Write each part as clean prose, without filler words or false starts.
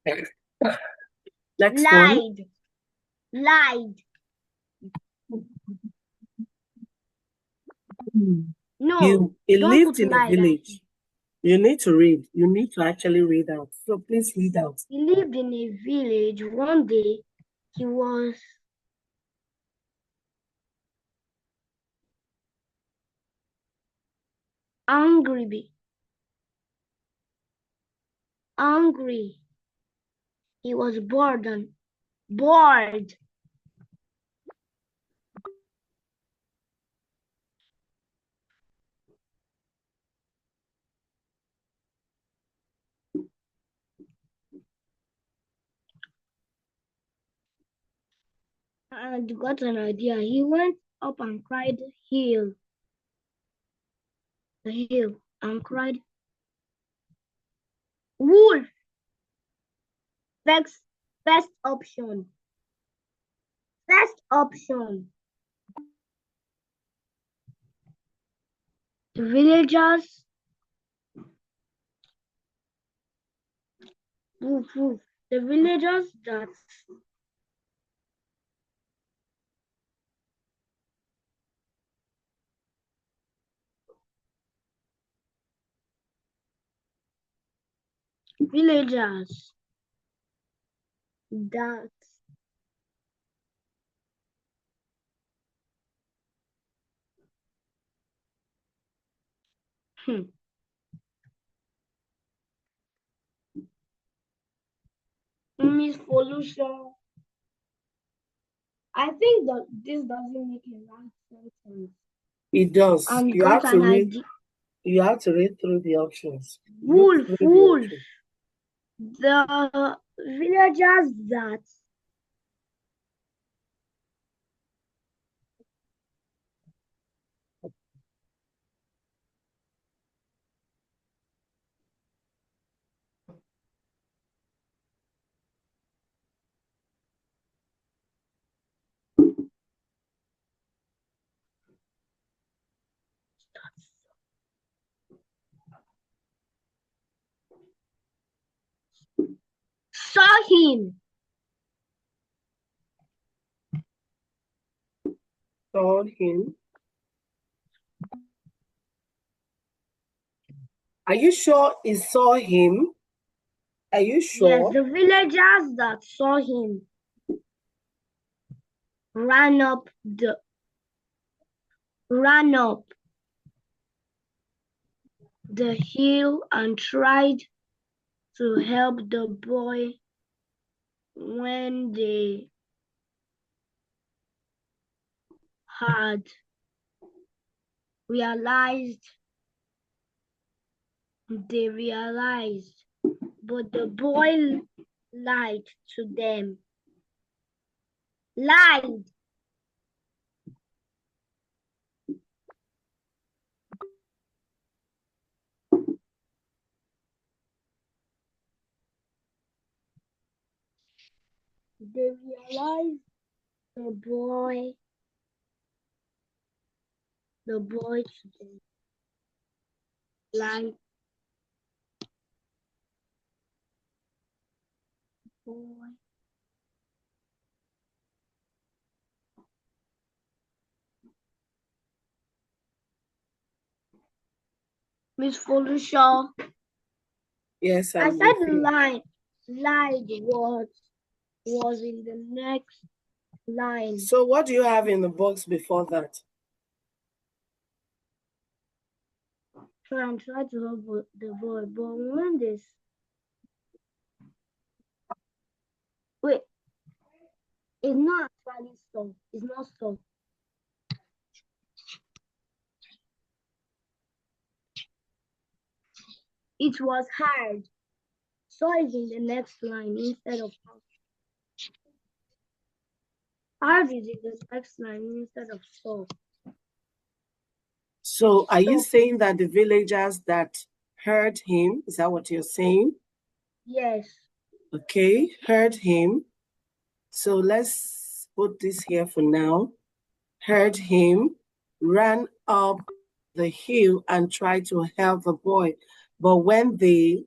Next one. Lied. Lied. No, He don't lived put in a lied. village. You need to read. You need to actually read out. So please read out. He lived in a village. One day, he was angry. Angry. He was bored. Bored. And got an idea. He went up and cried, "Hill, the hill," and cried, "Wolf." First option. First option. The villagers. Woof, woof. The villagers that villagers that Miss Pollution. I think that this doesn't make a right sentence. It does. And You got have to an read. idea. You have to read through the options. Look Wolf, through the wolf. options. The villagers that saw him. Saw him. Are you sure he saw him? Are you sure? Yes, the villagers that saw him ran up the hill and tried to help the boy when they had realized, but the boy lied to them. Lied. They realized the boy to them. Lied. Boy. Miss Felicia. Yes, I I'm said with you. lied was in the next line. So what do you have in the box before that? Try to help the boy, but when this wait, it's not actually so. It's not so. It was hard. So is in the next line instead of hard. Hard is in the next line instead of so. So are you saying that the villagers that heard him, is that what you're saying? Yes. Okay, heard him. So let's put this here for now. Heard him, ran up the hill and tried to help the boy. But when they,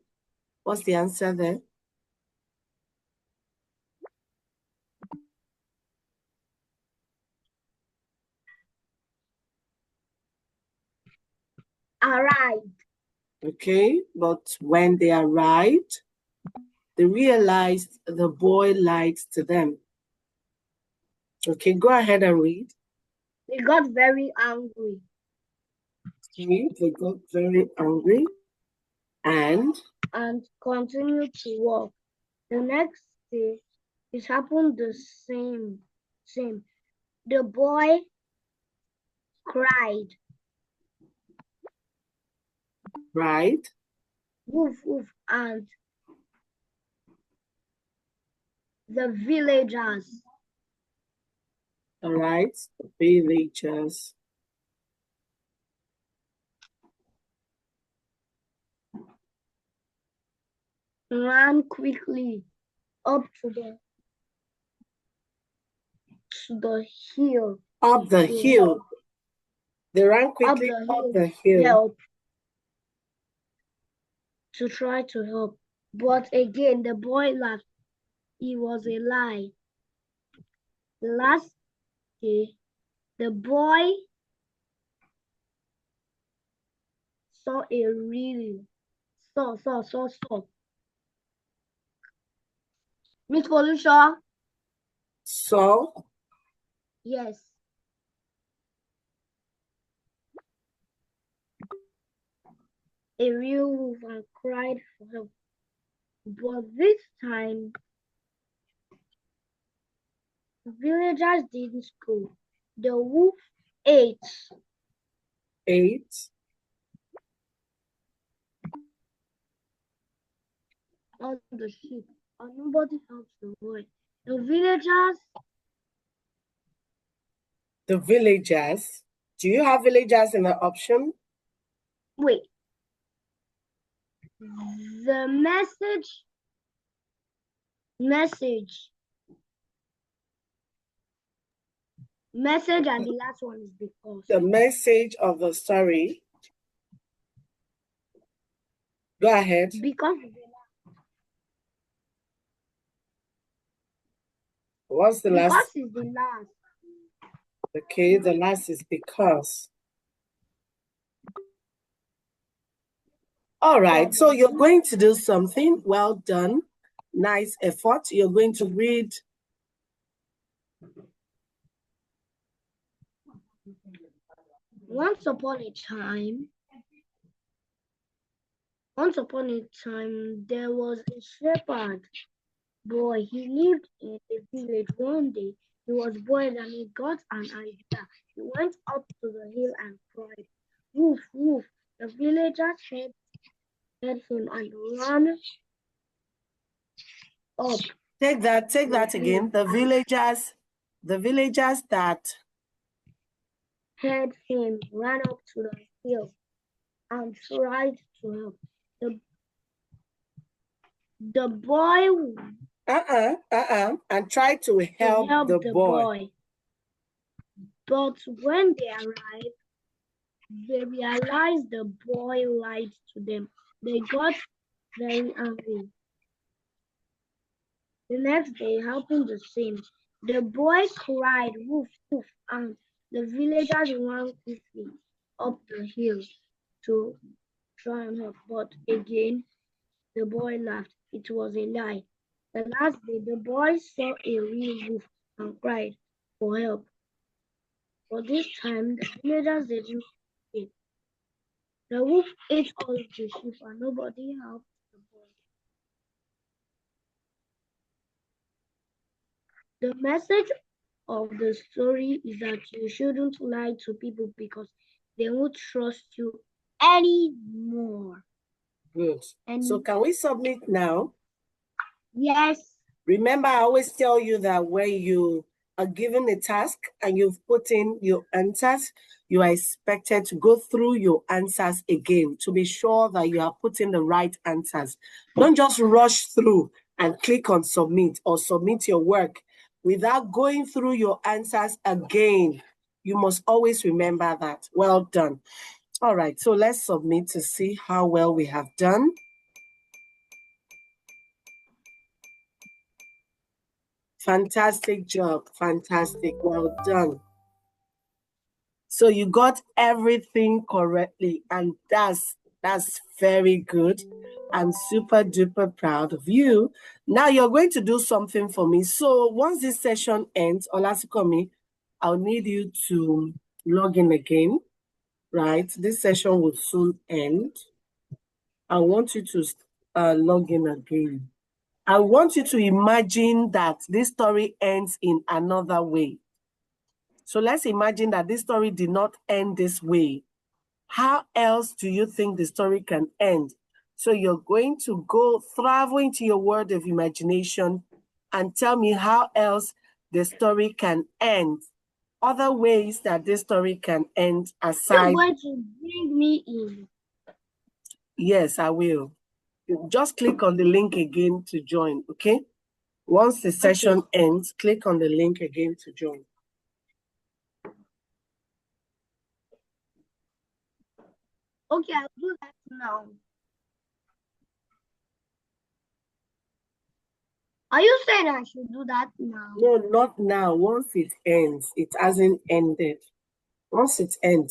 what's the answer there? arrived. Okay, but when they arrived, they realized the boy lied to them. Okay, go ahead and read. They got very angry. Okay, they got very angry and continued to walk. The next day, it happened the same. The boy cried. right. Woof, woof, and the villagers. All right, the villagers. Ran quickly up to the hill. Up the hill. They ran quickly up the hill. Help. To try to help. But again, the boy laughed. It was a lie. The last day, the boy saw a real saw. Miss Felicia? Saw? Yes. A real wolf and cried for help. But this time, the villagers didn't go. The wolf ate. On the sheep, and nobody helps the boy. The villagers. Do you have villagers in the option? Wait. The message and the last one is because. The message of the story. Go ahead. Because. What's the last? Because is the last. Okay, the last is because. All right, so you're going to do something. Well done. Nice effort. You're going to read. Once upon a time, there was a shepherd boy. He lived in a village. One day, he was bored and he got an idea. He went up to the hill and cried, "Woof, woof." The villagers heard him and ran up. Take that again. The villagers that heard him ran up to the hill and tried to help. The boy and tried to help the boy. But when they arrived, they realized the boy lied to them. They got very angry. The next day happened the same. The boy cried, "Woof, woof," and the villagers ran quickly up the hill to try and help. But again, the boy laughed. It was a lie. The last day, the boy saw a real wolf and cried for help. But this time, the villagers didn't escape. The wolf ate all the sheep and nobody helped the boy. The message of the story is that you shouldn't lie to people because they won't trust you anymore. Good. So can we submit now? Yes. Remember, I always tell you that when you are given a task and you've put in your answers, you are expected to go through your answers again to be sure that you are putting the right answers. Don't just rush through and click on submit or submit your work without going through your answers again. You must always remember that. Well done. All right, so let's submit to see how well we have done. Fantastic job. Fantastic. Well done. So you got everything correctly, and that's very good. I'm super duper proud of you. Now you're going to do something for me. So once this session ends, Olasikomi, I'll need you to log in again, right? This session will soon end. I want you to log in again. I want you to imagine that this story ends in another way. So let's imagine that this story did not end this way. How else do you think the story can end? So you're going to go travel into your world of imagination and tell me how else the story can end. Other ways that this story can end aside. You're going to bring me in. Yes, I will. Just click on the link again to join, okay? Once the session ends, click on the link again to join. Okay, I'll do that now. Are you saying I should do that now? No, not now. Once it ends, it hasn't ended. Once it ends,